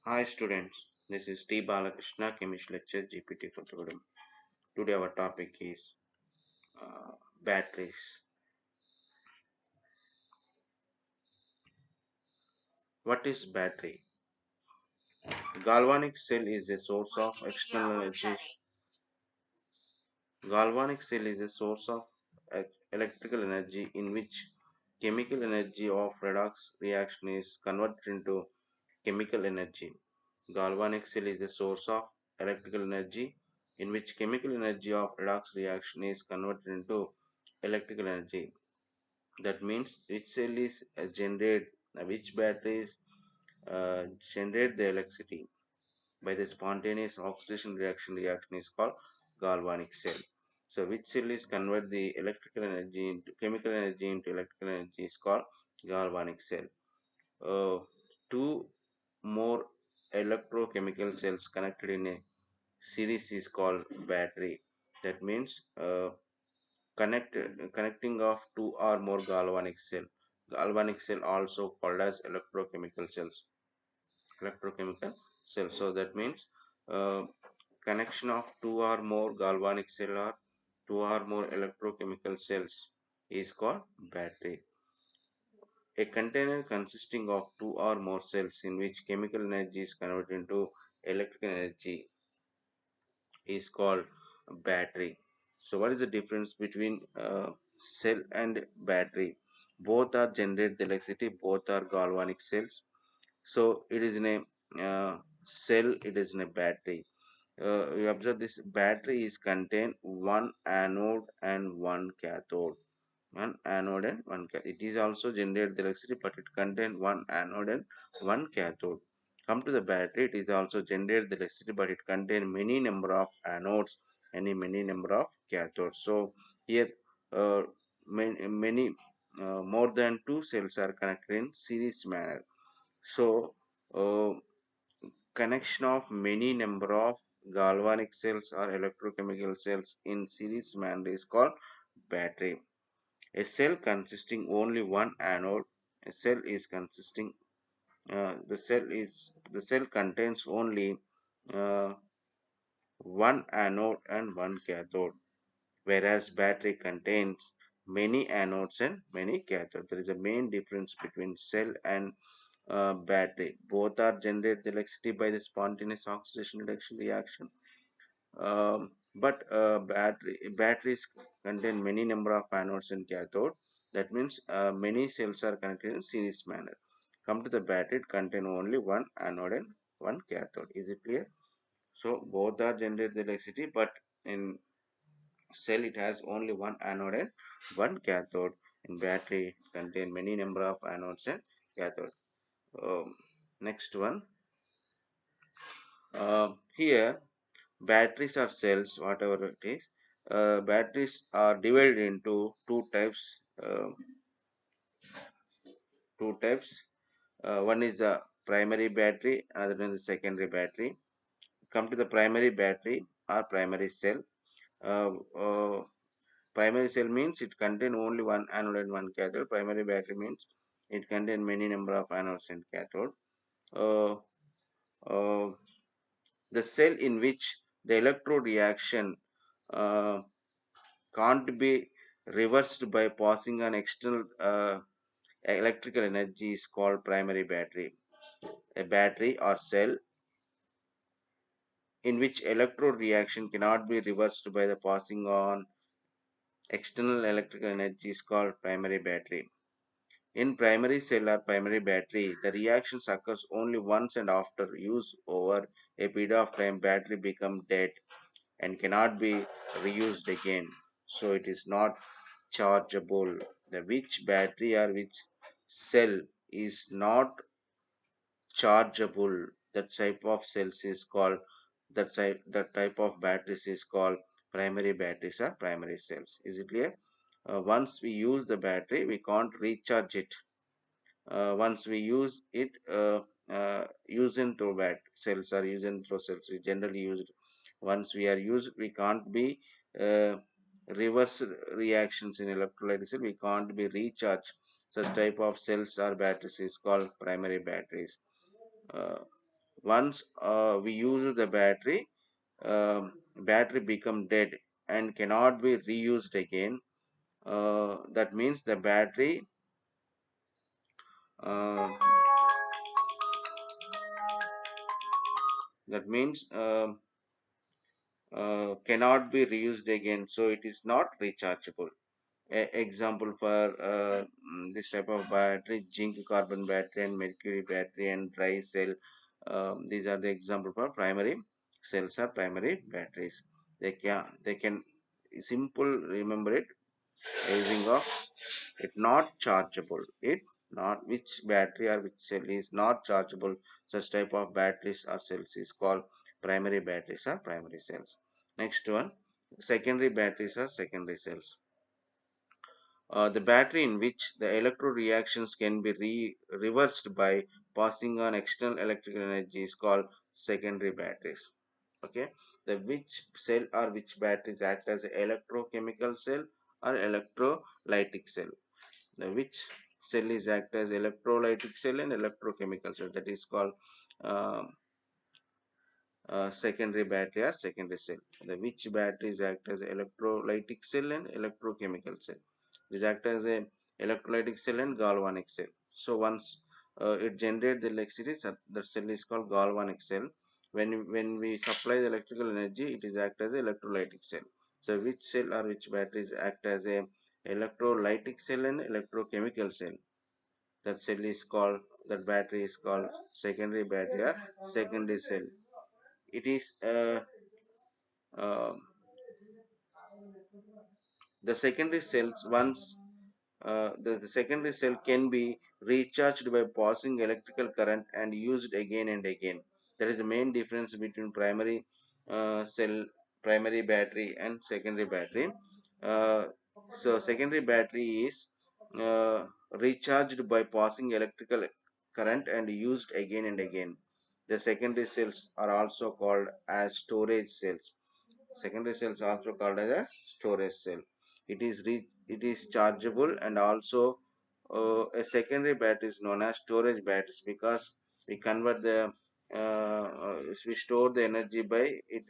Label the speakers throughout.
Speaker 1: Hi students, this is T. Balakrishna, Chemistry Lecture, GPT KOTHAGUDEM. Today our topic is uh, batteries. What is battery? Galvanic cell is a source of external energy. Galvanic cell is a source of electrical energy in which chemical energy of redox reaction is converted into chemical energy. Galvanic cell is a source of electrical energy in which chemical energy of redox reaction is converted into electrical energy. That means which cell is which batteries generate the electricity by the spontaneous oxidation reaction is called galvanic cell. So which cell is convert the electrical energy into chemical energy into electrical energy is called galvanic cell. Two more electrochemical cells connected in a series is called battery. That means connecting of two or more galvanic cell. Galvanic cell also called as electrochemical cells. Electrochemical cells. So that means uh, connection of two or more galvanic cell or two or more electrochemical cells is called battery. A container consisting of two or more cells in which chemical energy is converted into electrical energy is called battery. So what is the difference between cell and battery? Both are generate the electricity, both are galvanic cells. So it is in a cell, it is in a battery. You observe this battery is contain one anode and one cathode. One anode and one cathode. It is also generate the electricity, but it contain one anode and one cathode. Come to the battery, it is also generate the electricity, but it contain many number of anodes and many number of cathodes. So here many more than two cells are connected in series manner. So connection of many number of galvanic cells or electrochemical cells in series manner is called battery. A cell consisting only one anode, a cell is consisting the cell contains only uh, one anode and one cathode, whereas battery contains many anodes and many cathodes. There is a main difference between cell and battery. Both are generated electricity by the spontaneous oxidation reduction reaction. But batteries contain many number of anodes and cathode. That means many cells are connected in series manner. Come to the battery, it contain only one anode and one cathode. Is it clear? So both are generated electricity, but in cell it has only one anode and one cathode. In battery, it contain many number of anodes and cathode. Next one. Here batteries are cells, whatever it is. Batteries are divided into two types. One is the primary battery, another one is secondary battery. Come to the primary battery or primary cell. Uh, uh, Primary cell means it contain only one anode and one cathode. Primary battery means it contain many number of anodes and cathode. Uh, uh, the cell in which the electrode reaction uh, can't be reversed by passing an external electrical energy is called primary battery. A battery or cell in which electrode reaction cannot be reversed by the passing on external electrical energy is called primary battery. In primary cell or primary battery, the reaction occurs only once, and after use over a period of time, battery become dead and cannot be reused again. So it is not chargeable. The which battery or which cell is not chargeable, that type of cells is called that type of batteries is called primary batteries or primary cells. Is it clear? Once we use the battery, we can't recharge it. Once we use it, use and throw back cells or use and throw cells, we generally use it. Once we are used, we can't be uh, reverse reactions in electrolyte cell, we can't be recharged. Such type of cells or batteries is called primary batteries. uh, Once we use the battery, battery become dead and cannot be reused again. That means the battery uh, that means cannot be reused again, so it is not rechargeable. Example for this type of battery: zinc carbon battery and mercury battery and dry cell. These are the example for primary cells or primary batteries. They can simple remember it using of it not chargeable. It not which battery or which cell is not chargeable. Such type of batteries or cells is called primary batteries or primary cells. Next one, secondary batteries or secondary cells. The battery in which the electro reactions can be reversed by passing on external electrical energy is called secondary batteries. Okay, the which cell or which batteries act as an electrochemical cell or electrolytic cell. The which cell is act as electrolytic cell and electrochemical cell, that is called um, secondary battery or secondary cell. The which batteries act as electrolytic cell and electrochemical cell. This act as a electrolytic cell and galvanic cell. So once it generates the electricity, that cell is called galvanic cell. When we supply the electrical energy, it is act as a electrolytic cell. So which cell or which batteries act as a electrolytic cell and electrochemical cell? That cell is called, that battery is called secondary battery or secondary cell. It is uh, the secondary cells once the secondary cell can be recharged by passing electrical current and used again and again. That is the main difference between cell primary battery and secondary battery. uh, so secondary battery is uh, recharged by passing electrical current and used again and again. The secondary cells are also called as storage cells. Secondary cells are also called as a storage cell. It is chargeable, and also a secondary battery is known as storage batteries because we convert the we store the energy by it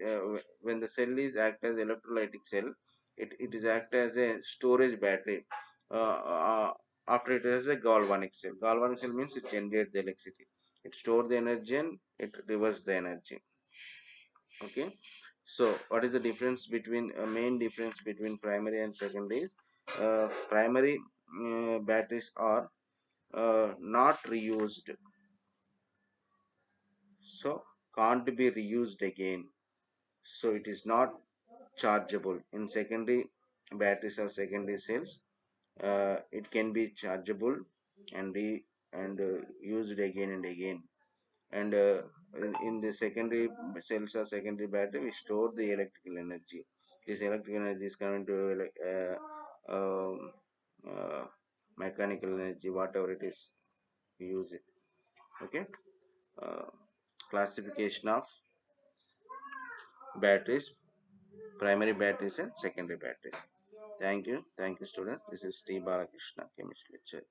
Speaker 1: when the cell is act as electrolytic cell. It is act as a storage battery. After it has a galvanic cell. Galvanic cell means it generates the electricity. It stores the energy and it reverses the energy. Okay, so what is the difference between main difference between primary and secondaries? Primary batteries are not reused, so can't be reused again, so it is not chargeable. In secondary batteries or secondary cells, it can be chargeable and used again and again. And in the secondary cells or secondary battery, we store the electrical energy. This electrical energy is coming to um, uh, mechanical energy, whatever it is, we use it. Okay, uh, classification of batteries: primary batteries and secondary batteries. Thank you students. This is T Balakrishna, chemistry lecture.